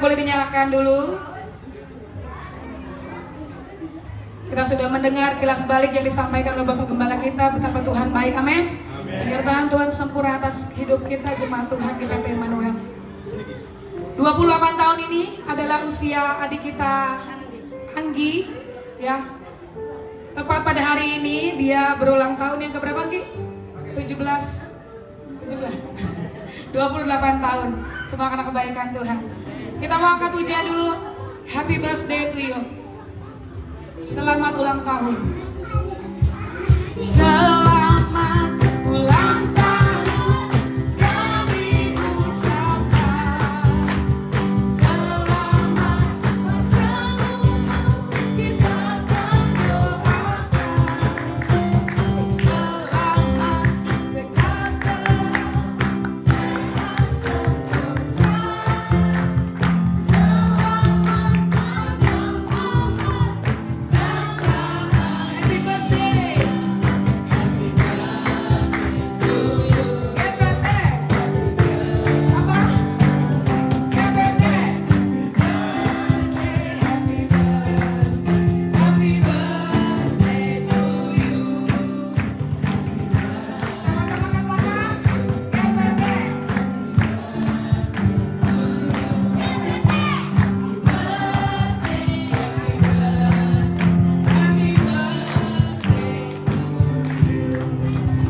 boleh dinyalakan dulu. Kita sudah mendengar kilas balik yang disampaikan oleh Bapak Gembala kita, betapa Tuhan baik, amin. Penyertaan Tuhan sempurna atas hidup kita, jemaat Tuhan GBT Immanuel. 28 tahun ini adalah usia adik kita Anggi, ya. Tepat pada hari ini dia berulang tahun yang keberapa, Anggi? 17 28 tahun. Semua karena kebaikan Tuhan. Kita mau angkat pujian dulu. Happy birthday to you. Selamat ulang tahun. Selamat ulang tahun kami ucapkan. Selamat bertemumu kita akan doakan. Selamat sejahtera, sehat sentosa. Selamat panjang umur dan rahasia. Happy birthday. Happy birthday to you. GBT. Apa? GBT. Happy birthday. Happy birthday to you. Sama-sama katakan GBT.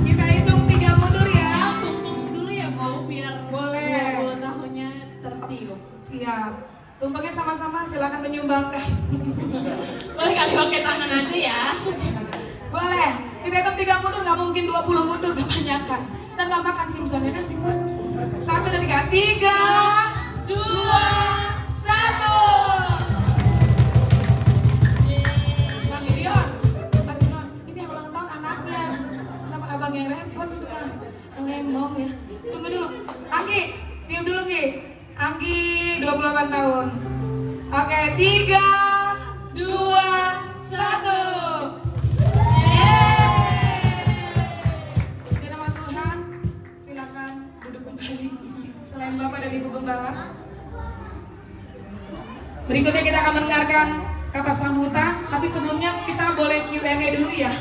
Kita hitung 3 mundur ya. Dulu ya mau biar Boleh. 20 tahunnya tertiup. Siap. Tumpangnya sama-sama, silakan menyumbangkan. Boleh kali pakai tangan aja ya. Boleh. Kita hitung 3 mundur, nggak mungkin 20 mundur kebanyakan. Kita nggak makan Simpsonnya kan Simpson. 1 dan 3. 3, 2, 1. Bang Gideon, ini yang ulang tahun anaknya. Kenapa abang yang repot untuk ngelembong ya? Tunggu dulu. Anggi, diam dulu Gi. Anggi 28 tahun. Oke, 3, 2, 1. Puji nama Tuhan. Silakan duduk kembali. Selain Bapak dan Ibu Gembala. Berikutnya kita akan mendengarkan kata sambutan, tapi sebelumnya kita boleh Q&A dulu ya.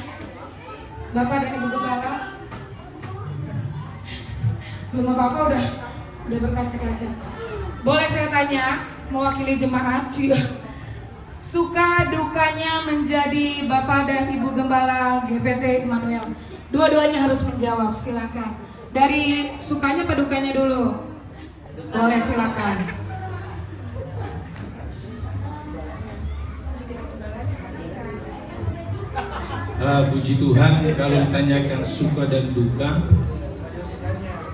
Bapak dan Ibu Gembala. Belum apa-apa udah berkaca-kaca. Boleh saya tanya, mewakili jemaat, suka dukanya menjadi Bapak dan Ibu Gembala GBT Immanuel? Dua-duanya harus menjawab, silakan. Dari sukanya apa dukanya dulu? Boleh, silakan. Puji Tuhan, kalau ditanyakan suka dan duka,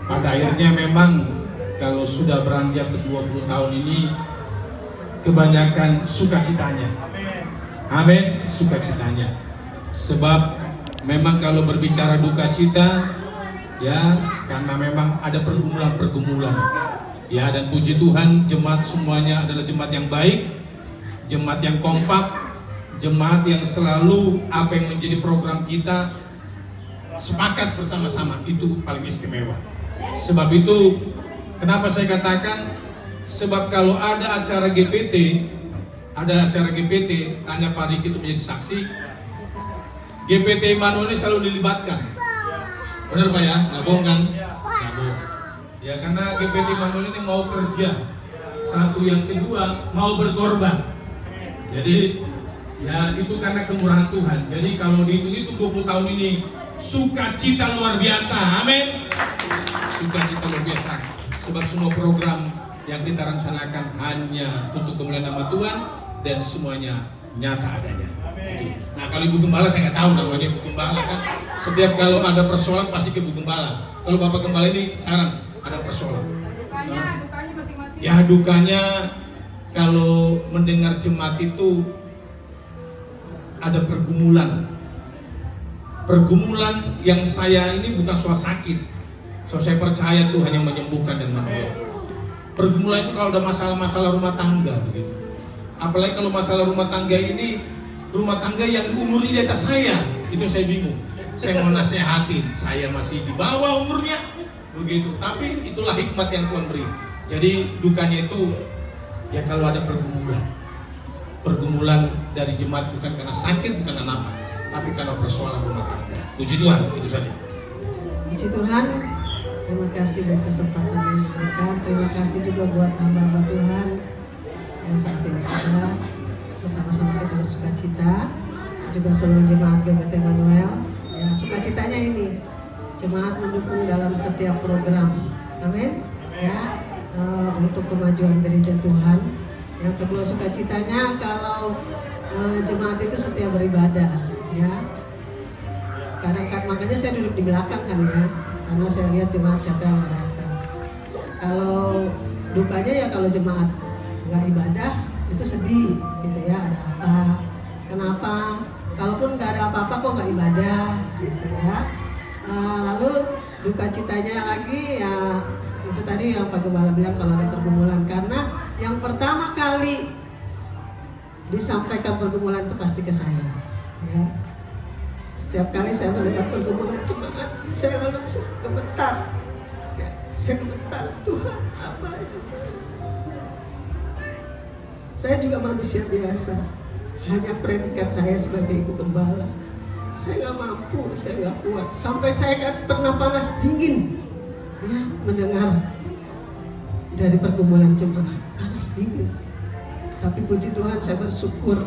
pada akhirnya memang kalau sudah beranjak ke 20 tahun ini kebanyakan sukacitanya. Amin, sukacitanya. Sebab memang kalau berbicara duka cita, ya karena memang ada pergumulan-pergumulan. Ya, dan puji Tuhan jemaat semuanya adalah jemaat yang baik, jemaat yang kompak, jemaat yang selalu apa yang menjadi program kita sepakat bersama-sama, itu paling istimewa. Sebab itu kenapa saya katakan, sebab kalau ada acara GPT, tanya Pak Riki itu menjadi saksi, GPT Immanuel ini selalu dilibatkan. Benar Pak ya? Nggak bohong kan? Nggak bohong. Ya karena GPT Immanuel ini mau kerja. Satu, yang kedua mau berkorban. Jadi ya itu karena kemurahan Tuhan. Jadi kalau dihitung 20 tahun ini sukacita luar biasa. Amin. Sukacita luar biasa. Sebab semua program yang kita rencanakan hanya untuk kemuliaan nama Tuhan dan semuanya nyata adanya. Itu. Nah kalau Ibu Gembala saya nggak tahu namanya Ibu Gembala kan. Setiap kalau ada persoalan pasti ke Ibu Gembala. Kalau Bapak Gembala ini jarang ada persoalan. Dukanya masing-masing. Ya dukanya kalau mendengar jemaat itu ada pergumulan. Pergumulan yang saya ini bukan soal sakit. So, saya percaya Tuhan yang menyembuhkan dan menolong. Pergumulan itu kalau ada masalah-masalah rumah tangga begitu. Apalagi kalau masalah rumah tangga ini, rumah tangga yang umur di atas saya, itu saya bingung. Saya mau nasihatin, saya masih di bawah umurnya, begitu. Tapi itulah hikmat yang Tuhan beri. Jadi dukanya itu ya kalau ada pergumulan dari jemaat bukan karena sakit, bukan karena apa, tapi karena persoalan rumah tangga. Puji Tuhan, itu saja. Puji Tuhan, terima kasih buat kesempatan yang diberikan. Terima kasih juga buat hamba-hamba Tuhan yang saat ini ada bersama-sama kita bersukacita. Juga seluruh jemaat GBT Manuel. Ya, sukacitanya ini jemaat mendukung dalam setiap program. Amin. Ya, untuk kemajuan gereja Tuhan. Yang kedua sukacitanya kalau jemaat itu setia beribadah. Ya, kadang-kadang makanya saya duduk di belakang kan ya, karena saya lihat jemaat siapa yang datang. Kalau dukanya ya kalau jemaat nggak ibadah itu sedih gitu ya, ada apa, kenapa, kalaupun nggak ada apa-apa kok nggak ibadah gitu ya. Lalu duka citanya lagi ya itu tadi yang Pak Gembala bilang kalau ada pergumulan, karena yang pertama kali disampaikan pergumulan itu pasti ke saya ya. Setiap kali saya mendapat pergumulan jemaat, saya langsung gemetar. Ya, saya gemetar, Tuhan apa itu? Saya juga manusia biasa, hanya predikat saya sebagai ibu gembala. Saya nggak mampu, saya nggak kuat. Sampai saya kan pernah panas dingin, ya, mendengar dari pergumulan jemaat, panas dingin. Tapi puji Tuhan, saya bersyukur.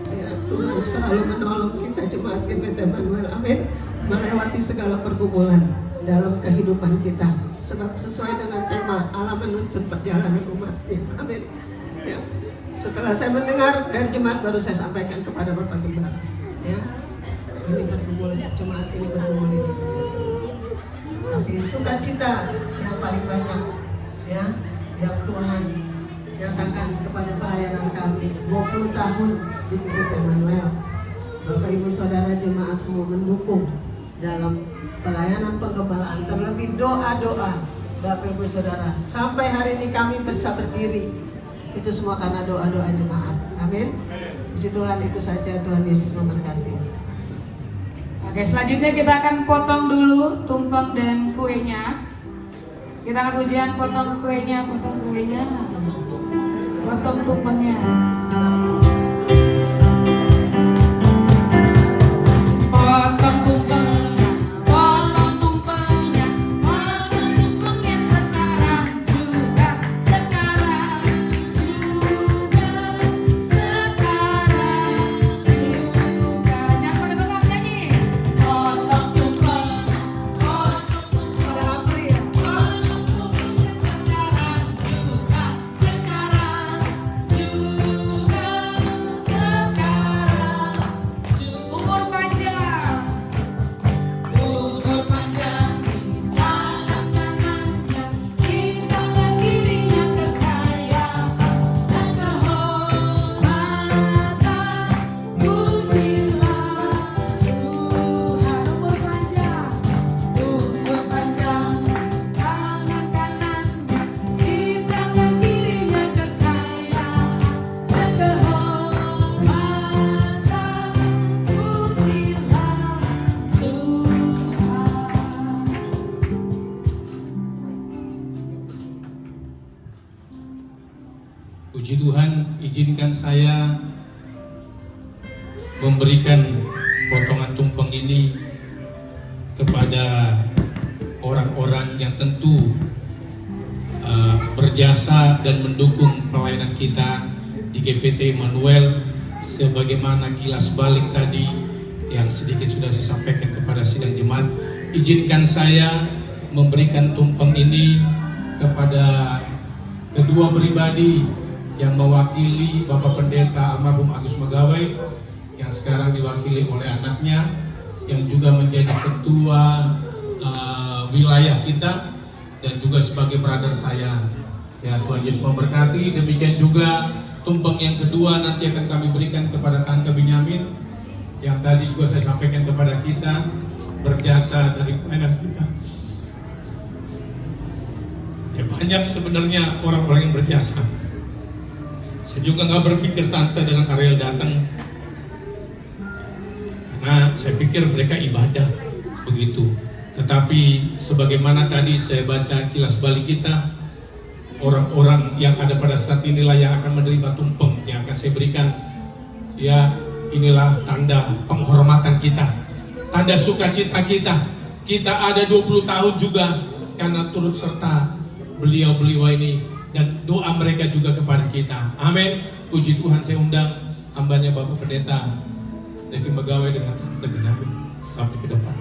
Ya, Tuhan selalu menolong kita jemaat GBT Manuel, amin, melewati segala pergumulan dalam kehidupan kita, sebab sesuai dengan tema Allah menuntun perjalanan umatnya, amin. Ya, setelah saya mendengar dari jemaat baru saya sampaikan kepada Bapak Gembala, ya, ini pergumulan jemaat ini pergumulan ini. Tapi sukacita yang paling banyak, ya, yang Tuhan nyatakan kepada pelayanan kami 20 tahun di GBT Manuel. Bapak Ibu Saudara jemaat semua mendukung dalam pelayanan penggembalaan, terlebih doa-doa Bapak Ibu Saudara. Sampai hari ini kami bisa berdiri, itu semua karena doa-doa jemaat. Amin. Puji Tuhan, itu saja. Tuhan Yesus memberkati. Oke, selanjutnya kita akan potong dulu tumpeng dan kuenya. Kita akan ujian potong kuenya, potong tumpengnya. Potong tumpengnya, potong tumpengnya, potong tumpengnya sekarang juga, sekarang juga, sekarang juga. Jangan pada bengong nyanyi. Potong tumpeng, potong tumpeng. Pada lapar ya. Potong tumpengnya sekarang juga, sekarang juga, sekarang juga. Umur panjang, umur panjang di tangan kanannya, di tangan kirinya kekayaan dan kehormatan. Pujilah Tuhan. Umur panjang, tangan kanannya, di tangan kirinya kekayaan dan kehormatan. Pujilah Tuhan. Puji Tuhan, izinkan saya memberikan potongan tumpeng ini kepada orang-orang yang tentu berjasa dan mendukung pelayanan kita di GBT Manuel, sebagaimana kilas balik tadi yang sedikit sudah saya sampaikan kepada sidang jemaat. Izinkan saya memberikan tumpeng ini kepada kedua pribadi yang mewakili Bapak Pendeta almarhum Agus Megawai, yang sekarang diwakili oleh anaknya yang juga menjadi ketua wilayah kita, dan juga sebagai brother saya. Ya, Tuhan Yesus memberkati. Demikian juga tumpeng yang kedua nanti akan kami berikan kepada Tante Benyamin, yang tadi juga saya sampaikan kepada kita, berjasa dari pelayanan kita. Ya, banyak sebenarnya orang-orang yang berjasa. Saya juga nggak berpikir Tante dengan Ariel datang, karena saya pikir mereka ibadah begitu. Tetapi sebagaimana tadi saya baca kilas balik kita, orang-orang yang ada pada saat inilah yang akan menerima tumpeng yang akan saya berikan. Ya, inilah tanda penghormatan kita, tanda sukacita kita. Kita ada 20 tahun juga karena turut serta beliau-beliau ini dan doa mereka juga kepada kita. Amin. Puji Tuhan, saya undang hambanya Bapak Pendeta Riki Megawai dengan Tante Genapi kami ke depan.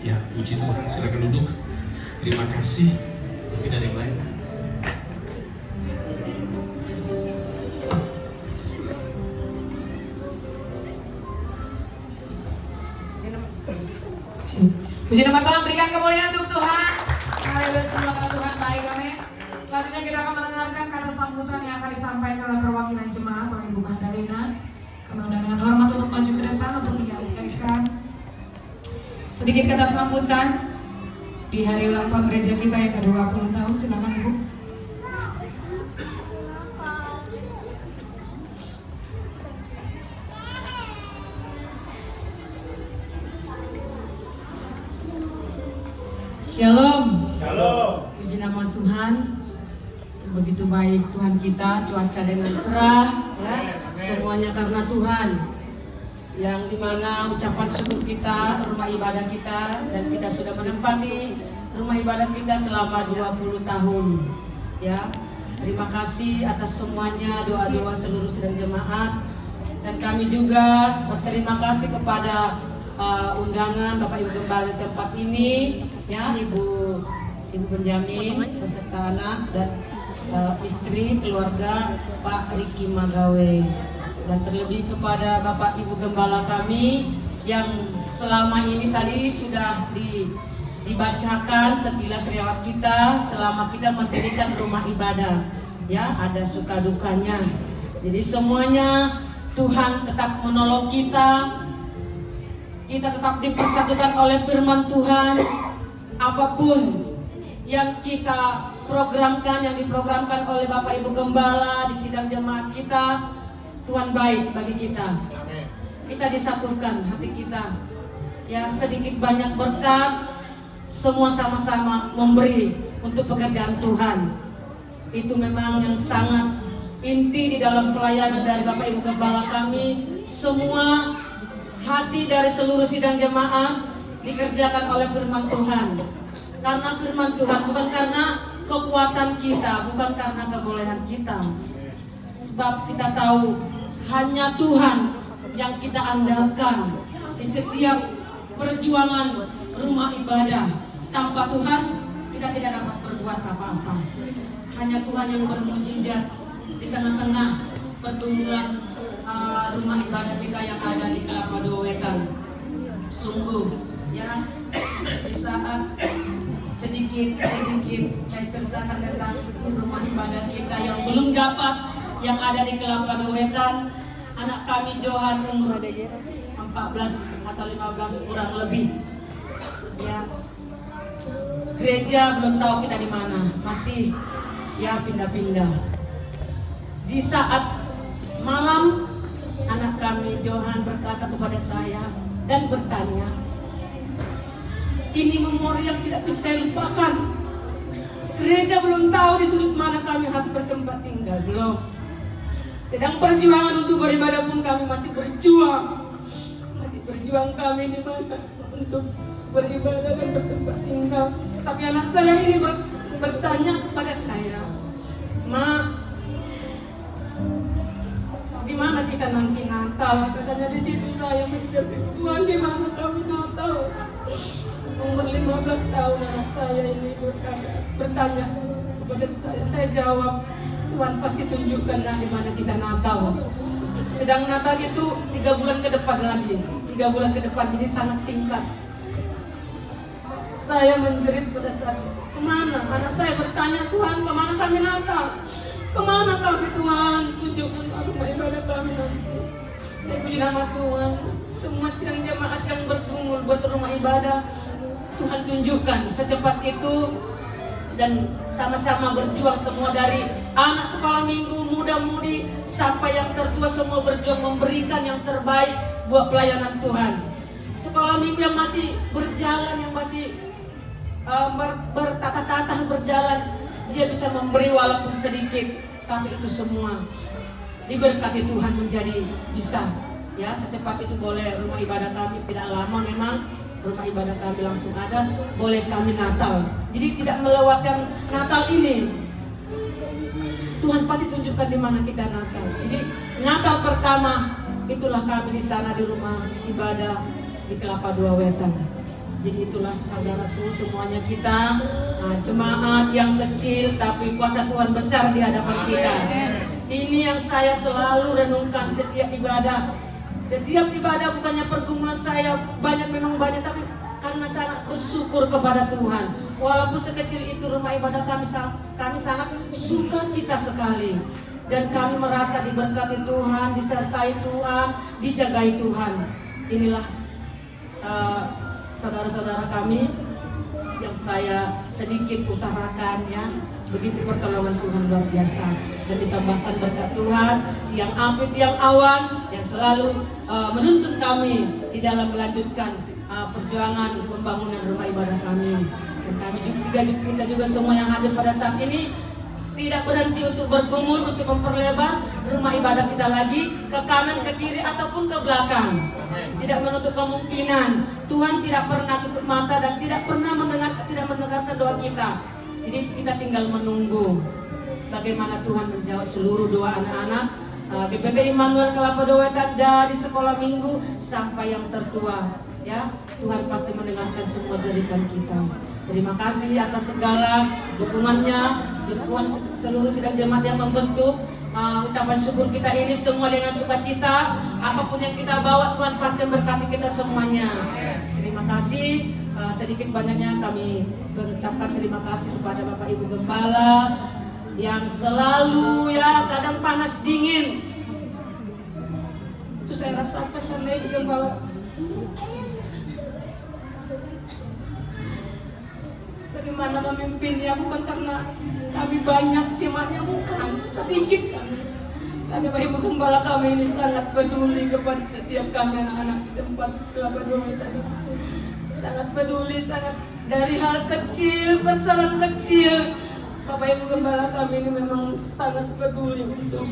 Ya, puji Tuhan, silakan duduk. Terima kasih. Mungkin ada yang lain. Puji nama Tuhan, berikan kemuliaan untuk Tuhan. Haleluya, semoga Tuhan baik, amin. Selanjutnya kita akan mendengarkan kata sambutan yang akan disampaikan oleh perwakilan jemaat oleh Ibu Magdalena. Kami undang dengan hormat untuk maju ke depan untuk menyampaikan sedikit kata sambutan di hari ulang tahun gereja kita yang ke-20 tahun. Silakan Ibu. Shalom. Shalom. Puji nama Tuhan. Begitu baik Tuhan kita, cuaca dengan cerah, ya. Semuanya karena Tuhan. Yang dimana ucapan syukur kita, rumah ibadah kita, dan kita sudah menempati rumah ibadah kita selama 20 tahun. Ya, terima kasih atas semuanya doa-doa seluruh sidang jemaat, dan kami juga berterima kasih kepada undangan Bapak Ibu Gembala tempat ini, ya, Ibu Benjamin beserta anak dan istri keluarga Pak Riki Megawai, dan terlebih kepada Bapak Ibu Gembala kami yang selama ini tadi sudah dibacakan sekilas riwayat kita selama kita mendirikan rumah ibadah, ya, ada suka dukanya. Jadi semuanya Tuhan tetap menolong kita. Kita tetap dipersatukan oleh firman Tuhan. Apapun yang kita programkan, yang diprogramkan oleh Bapak Ibu Gembala di sidang jemaat kita, Tuhan baik bagi kita. Kita disatukan hati kita. Ya, sedikit banyak berkat, semua sama-sama memberi untuk pekerjaan Tuhan. Itu memang yang sangat inti di dalam pelayanan dari Bapak Ibu Gembala kami. Semua hati dari seluruh sidang jemaat dikerjakan oleh firman Tuhan. Karena firman Tuhan, bukan karena kekuatan kita, bukan karena kebolehan kita. Sebab kita tahu hanya Tuhan yang kita andalkan di setiap perjuangan rumah ibadah. Tanpa Tuhan kita tidak dapat berbuat apa-apa. Hanya Tuhan yang bermujizat di tengah-tengah pergumulan rumah ibadah kita yang ada di Kelapa Dua Wetan. Sungguh ya, di saat sedikit saya ceritakan tentang rumah ibadah kita yang belum dapat yang ada di Kelapa Dua Wetan. Anak kami Johan umur 14 atau 15 kurang lebih ya. Gereja belum tahu kita di mana, masih ya pindah-pindah. Di saat malam anak kami Johan berkata kepada saya dan bertanya, ini memori yang tidak bisa saya lupakan. Gereja belum tahu di sudut mana kami harus bertempat tinggal, belum. Sedang perjuangan untuk beribadah pun kami masih berjuang. Masih berjuang kami di mana untuk beribadah dan bertempat tinggal. Tapi anak saya ini bertanya kepada saya, Ma, di mana kita nanti Natal? Katanya di situ saya mikir, Tuhan di mana kami Natal? Umur 15 tahun anak saya ini bertanya kepada saya. Saya jawab, Tuhan pasti tunjukkan di mana kita Natal. Sedang Natal itu 3 bulan ke depan lagi, 3 bulan ke depan, jadi sangat singkat. Saya menjerit pada saat itu. Kemana? Anak saya bertanya, Tuhan kemana kami Natal? Kemana kami Tuhan? Tunjukkan rumah ibadah kami nanti. Ya puji nama Tuhan. Semua sidang jemaat yang bergumul buat rumah ibadah, Tuhan tunjukkan secepat itu. Dan sama-sama berjuang semua, dari anak sekolah minggu, muda-mudi sampai yang tertua, semua berjuang memberikan yang terbaik buat pelayanan Tuhan. Sekolah minggu yang masih berjalan, yang masih bertata-tata berjalan, dia bisa memberi walaupun sedikit, tapi itu semua diberkati Tuhan menjadi bisa. Ya, secepat itu boleh rumah ibadah kami tidak lama memang. Rumah ibadah kami langsung ada, boleh kami Natal. Jadi tidak melewatkan Natal ini. Tuhan pasti tunjukkan di mana kita Natal. Jadi Natal pertama itulah kami di sana di rumah ibadah di Kelapa Dua Wetan. Jadi itulah saudaraku semuanya kita jemaat yang kecil tapi kuasa Tuhan besar di hadapan kita. Ini yang saya selalu renungkan setiap ibadah. Setiap ibadah bukannya pergumulan saya banyak, memang banyak, tapi karena sangat bersyukur kepada Tuhan. Walaupun sekecil itu rumah ibadah kami sangat sukacita sekali. Dan kami merasa diberkati Tuhan, disertai Tuhan, dijagai Tuhan. Inilah saudara-saudara kami yang saya sedikit utarakan ya. Begitu pertolongan Tuhan luar biasa, dan ditambahkan berkat Tuhan, tiang api, tiang awan yang selalu menuntun kami di dalam melanjutkan perjuangan pembangunan rumah ibadah kami. Dan kami juga, kita juga semua yang hadir pada saat ini tidak berhenti untuk bergumul untuk memperlebar rumah ibadah kita lagi ke kanan, ke kiri ataupun ke belakang. Tidak menutup kemungkinan. Tuhan tidak pernah tutup mata dan tidak pernah mendengarkan doa kita. Jadi kita tinggal menunggu bagaimana Tuhan menjawab seluruh doa anak-anak GPT Immanuel Kelapa Dua Wetan, dari sekolah minggu sampai yang tertua. Ya, Tuhan pasti mendengarkan semua jeritan kita. Terima kasih atas segala dukungannya, dukungan seluruh sidang jemaat yang membentuk ucapan syukur kita ini semua dengan sukacita. Apapun yang kita bawa, Tuhan pasti memberkati kita semuanya. Terima kasih. Sedikit banyaknya kami mengucapkan terima kasih kepada Bapak Ibu Gembala yang selalu ya, kadang panas dingin itu saya rasakan karena Ibu Gembala bagaimana memimpinnya, bukan karena kami banyak jemaatnya, bukan, sedikit kami. Tapi Bapak Ibu Gembala kami ini sangat peduli kepada setiap kami anak-anak di tempat Kelapa Dua Wetan. Sangat peduli, sangat dari hal kecil, persoalan kecil. Bapak Ibu Gembala kami ini memang sangat peduli untuk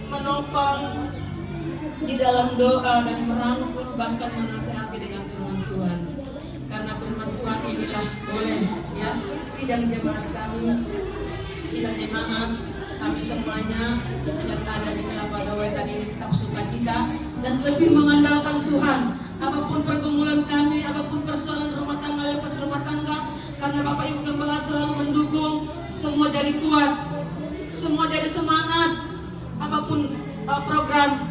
menopang di dalam doa dan merangkul, bahkan menasihati dengan firman Tuhan. Karena firman Tuhan inilah boleh ya sidang jemaat kami, sidang jemaat kami semuanya yang ada di Kelapa Dua Wetan ini tetap sukacita dan lebih mengandalkan Tuhan. Apapun pergumulan kami, apapun persoalan rumah tangga, lepas rumah tangga, karena Bapak Ibu Gembala selalu mendukung, semua jadi kuat, semua jadi semangat. Apapun program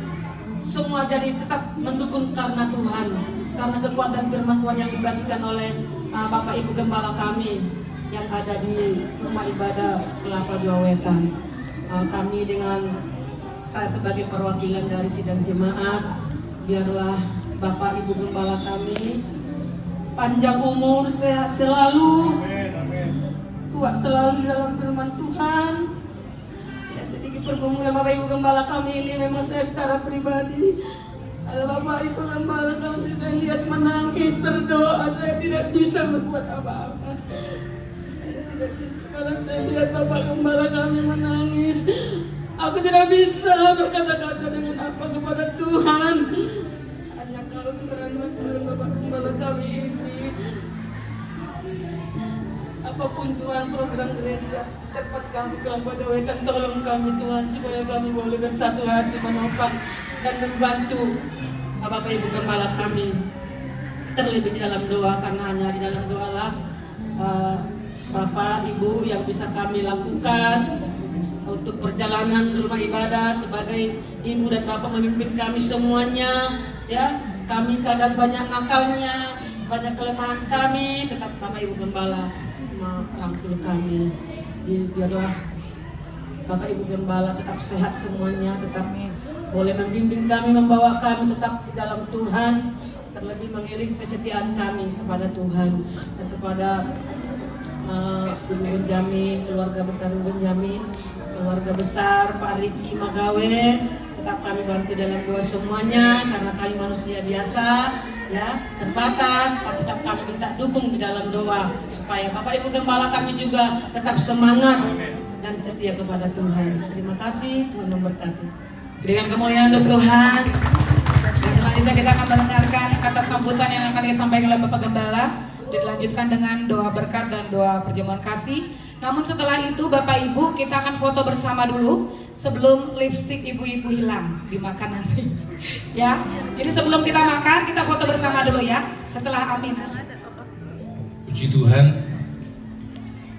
semua jadi tetap mendukung karena Tuhan, karena kekuatan firman Tuhan yang dibagikan oleh Bapak Ibu Gembala kami yang ada di rumah ibadah Kelapa Dua Wetan. Kami dengan saya sebagai perwakilan dari sidang jemaat, biarlah Bapak Ibu Gembala kami panjang umur, sehat selalu, kuat selalu dalam firman Tuhan. Ya, sedikit pergumulan Bapak Ibu Gembala kami ini memang saya secara pribadi, kalau Bapak Ibu Gembala kami saya lihat menangis, berdoa, saya tidak bisa berbuat apa-apa. Saya tidak bisa, kalau saya lihat Bapak Gembala kami menangis, aku tidak bisa berkata-kata dengan apa kepada Tuhan. Hanya kalau kebenaran Bapak Gembala kami ini, apapun Tuhan program gereja tempat kami Kelapa Dua Wetan, tolong kami Tuhan supaya kami boleh bersatu hati menopang dan membantu Bapak Ibu Gembala kami, terlebih di dalam doa, karena hanya di dalam doa lah Bapak Ibu yang bisa kami lakukan untuk perjalanan rumah ibadah sebagai ibu dan bapak memimpin kami semuanya. Ya, kami kadang banyak nakalnya, banyak kelemahan kami, tetap Bapak Ibu Gembala merangkul kami. Jadi biarlah Bapak Ibu Gembala tetap sehat semuanya, tetap boleh membimbing kami, membawa kami tetap di dalam Tuhan, terlebih mengiring kesetiaan kami kepada Tuhan dan kepada Ibu Benjamin, keluarga besar Ibu Benjamin, keluarga besar Pak Riki Magawe, tetap kami bantu dalam doa semuanya, karena kami manusia biasa, ya, terbatas, tetap kami minta dukung di dalam doa supaya Bapak Ibu Gembala kami juga tetap semangat dan setia kepada Tuhan. Terima kasih, Tuhan memberkati. Dengan kemuliaan untuk Tuhan. Dan selanjutnya kita akan mendengarkan kata sambutan yang akan disampaikan oleh Bapak Gembala, dilanjutkan dengan doa berkat dan doa perjamuan kasih. Namun setelah itu Bapak Ibu kita akan foto bersama dulu sebelum lipstik ibu-ibu hilang dimakan nanti. Ya, jadi sebelum kita makan kita foto bersama dulu ya. Setelah amin. Puji Tuhan,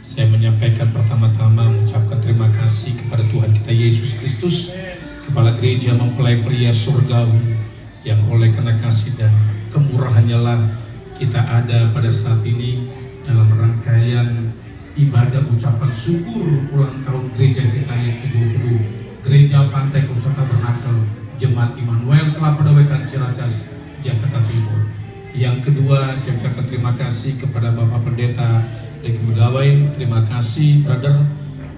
saya menyampaikan pertama-tama mengucapkan terima kasih kepada Tuhan kita Yesus Kristus, Kepala Gereja Mempelai Pria Surgawi, yang oleh karena kasih dan kemurahannya lah kita ada pada saat ini dalam rangkaian ibadah ucapan syukur ulang tahun gereja kita yang ke-20, Gereja Pantai Kosta Tabernakel Jemaat Immanuel Kelapa Dua Wetan Ciracas, Jakarta Timur. Yang kedua, saya ucapkan terima kasih kepada Bapak Pendeta Riki Megawai. Terima kasih brother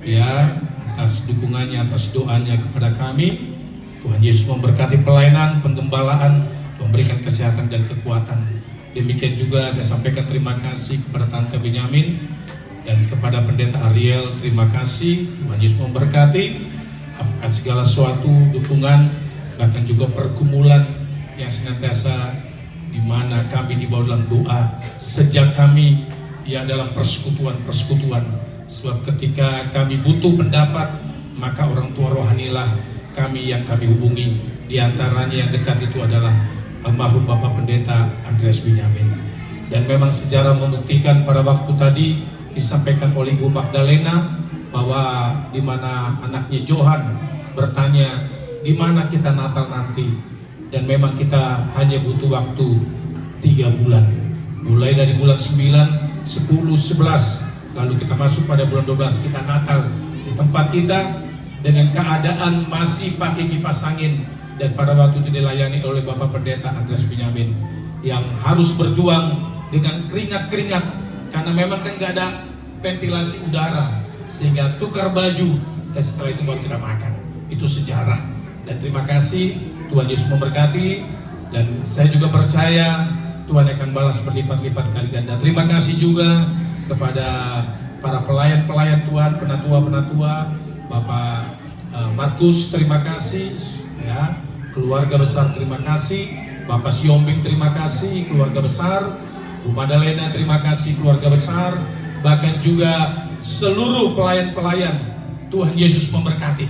ya atas dukungannya, atas doanya kepada kami. Tuhan Yesus memberkati pelayanan, penggembalaan, memberikan kesehatan dan kekuatan. Demikian juga saya sampaikan terima kasih kepada Tante Benyamin dan kepada Pendeta Ariel. Terima kasih, Tuhan Yesus memberkati akan segala suatu dukungan, bahkan juga pergumulan yang senantiasa di mana kami dibawa dalam doa sejak kami ya dalam persekutuan. Sebab ketika kami butuh pendapat, maka orang tua rohanilah kami yang kami hubungi. Di antaranya yang dekat itu adalah almarhum Bapak Pendeta Andreas Benyamin. Dan memang sejarah membuktikan pada waktu tadi disampaikan oleh Ibu Magdalena bahwa di mana anaknya Johan bertanya di mana kita Natal nanti, dan memang kita hanya butuh waktu 3 bulan, mulai dari bulan 9, 10, 11, lalu kita masuk pada bulan 12 kita Natal di tempat kita dengan keadaan masih pakai kipas angin. Dan pada waktu itu dilayani oleh Bapak Pendeta Andreas Benyamin yang harus berjuang dengan keringat-keringat karena memang kan gak ada ventilasi udara, sehingga tukar baju dan setelah itu baru kita makan. Itu sejarah. Dan terima kasih, Tuhan Yesus memberkati, dan saya juga percaya Tuhan akan balas berlipat-lipat kali ganda. Terima kasih juga kepada para pelayan-pelayan Tuhan, penatua-penatua, Bapak Markus terima kasih ya. Keluarga besar terima kasih, Bapak Siombing terima kasih, keluarga besar, Bu Madalena terima kasih, keluarga besar, bahkan juga seluruh pelayan-pelayan. Tuhan Yesus memberkati.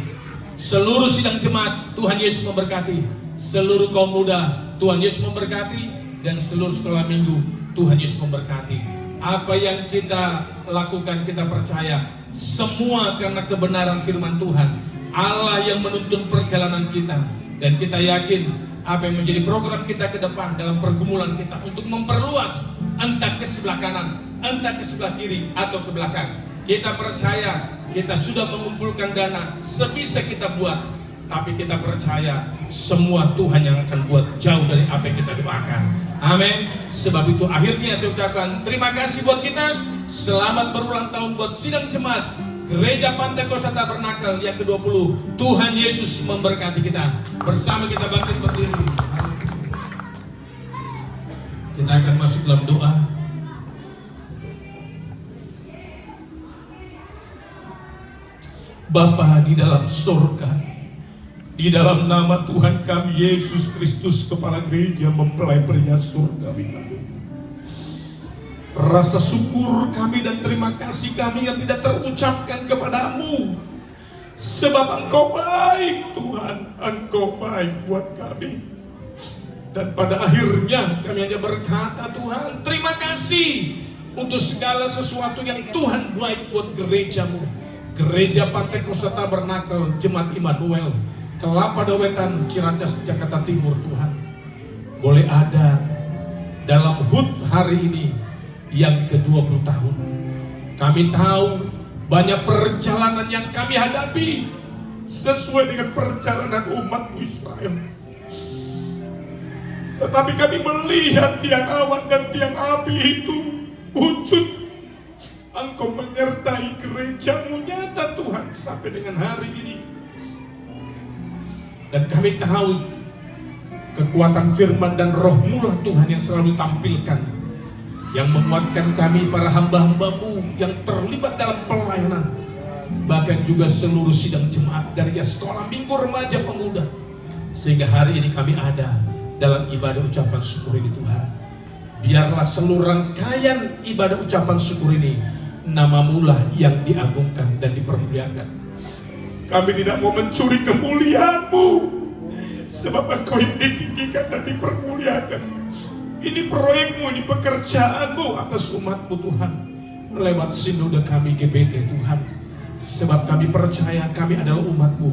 Seluruh sidang jemaat, Tuhan Yesus memberkati. Seluruh kaum muda, Tuhan Yesus memberkati. Dan seluruh sekolah minggu, Tuhan Yesus memberkati. Apa yang kita lakukan, kita percaya semua karena kebenaran firman Tuhan, Allah yang menuntun perjalanan kita. Dan kita yakin apa yang menjadi program kita ke depan dalam pergumulan kita untuk memperluas entah ke sebelah kanan, entah ke sebelah kiri atau ke belakang. Kita percaya kita sudah mengumpulkan dana sebisa kita buat, tapi kita percaya semua Tuhan yang akan buat jauh dari apa yang kita doakan. Amin. Sebab itu akhirnya saya ucapkan terima kasih buat kita. Selamat berulang tahun buat sidang jemaat Gereja Pantai Kosta Tabernakel yang ke-20. Tuhan Yesus memberkati kita. Bersama kita bangkit berdiri. Kita akan masuk dalam doa. Bapa di dalam surga, di dalam nama Tuhan kami Yesus Kristus, Kepala Gereja Mempelai Pria Surgawi kami, rasa syukur kami dan terima kasih kami yang tidak terucapkan kepadamu. Sebab Engkau baik Tuhan, Engkau baik buat kami. Dan pada akhirnya kami hanya berkata, Tuhan terima kasih untuk segala sesuatu yang Tuhan baik buat gerejamu. Gereja Pantai Kosta Tabernakel Jemaat Immanuel Kelapa Dawetan Ciracas Jakarta Timur. Tuhan boleh ada dalam HUT hari ini yang ke-20 tahun. Kami tahu banyak perjalanan yang kami hadapi sesuai dengan perjalanan umat Israel. Tetapi kami melihat tiang awan dan tiang api itu wujud. Engkau menyertai gerejamu nyata Tuhan sampai dengan hari ini. Dan kami tahu kekuatan firman dan roh-Mu Tuhan yang selalu tampilkan, yang menguatkan kami para hamba-hambamu yang terlibat dalam pelayanan, bahkan juga seluruh sidang jemaat dari sekolah minggu remaja pemuda, sehingga hari ini kami ada dalam ibadah ucapan syukur ini. Tuhan, biarlah seluruh rangkaian ibadah ucapan syukur ini Nama-Mu lah yang diagungkan dan dipermuliakan. Kami tidak mau mencuri kemuliaan-Mu, sebab Engkau yang ditinggikan dan dipermuliakan. Ini proyek-Mu, ini pekerjaan-Mu atas umat-Mu Tuhan, lewat sinode kami GBT Tuhan. Sebab kami percaya kami adalah umat-Mu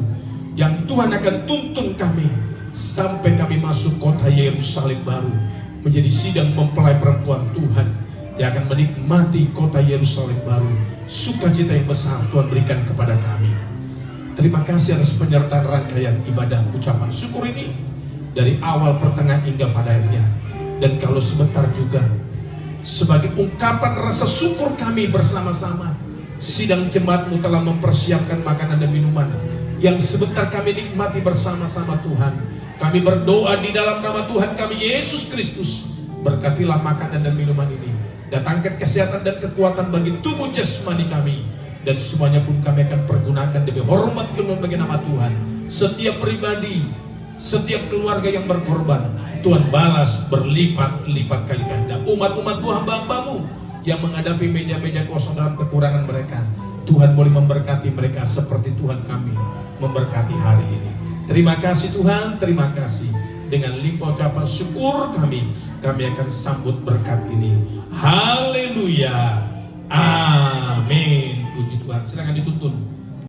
yang Tuhan akan tuntun kami sampai kami masuk kota Yerusalem baru, menjadi sidang mempelai perempuan Tuhan yang akan menikmati kota Yerusalem baru. Sukacita yang besar Tuhan berikan kepada kami. Terima kasih atas penyertaan rangkaian ibadah ucapan syukur ini dari awal, pertengahan hingga pada akhirnya. Dan kalau sebentar juga sebagai ungkapan rasa syukur kami bersama-sama, sidang jemaat-Mu telah mempersiapkan makanan dan minuman yang sebentar kami nikmati bersama-sama. Tuhan, kami berdoa di dalam nama Tuhan kami Yesus Kristus, berkatilah makanan dan minuman ini, datangkan kesehatan dan kekuatan bagi tubuh jasmani kami, dan semuanya pun kami akan pergunakan demi hormat kemuliaan bagi nama Tuhan. Setiap pribadi, setiap keluarga yang berkorban, Tuhan balas berlipat-lipat kali ganda. Umat-umat-Mu, hamba-hamba-Mu yang menghadapi meja-meja kosong dalam kekurangan mereka, Tuhan boleh memberkati mereka seperti Tuhan kami memberkati hari ini. Terima kasih Tuhan, terima kasih. Dengan limpah ucapan syukur kami akan sambut berkat ini. Haleluya, amin. Puji Tuhan. Silakan dituntun.